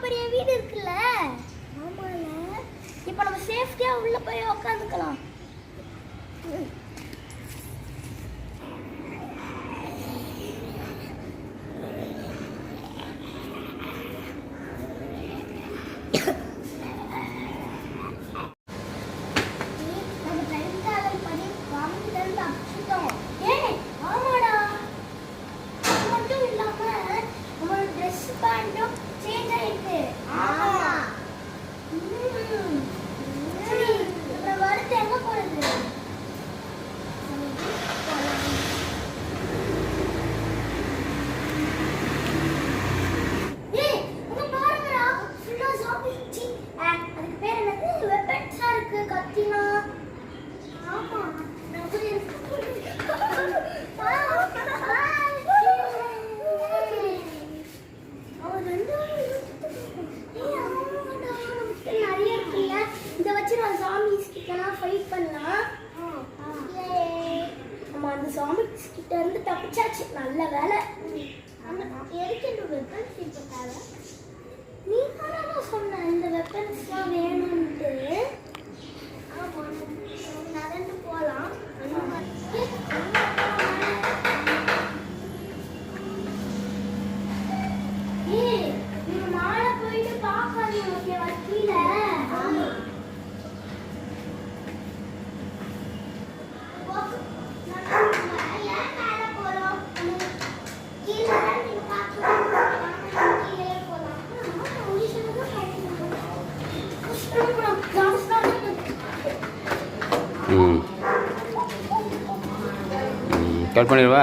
பெரிய வீடு இருக்குல்ல. ஆமால. இப்போ நம்ம சேஃப்டியா உள்ள போய் உட்காந்துக்கலாம். கிட்ட இருந்து தப்பிச்சாச்சு. நல்ல வேலை. நீ தானே சொன்ன இந்த வெப்பன்ஸ்லாம் வேணும்ட்டு. நடந்து போகலாம். நீங்க மாலை போயிட்டு பார்க்காதீங்க. ஓகேவா? கீழே கட் பண்ணிடுவா.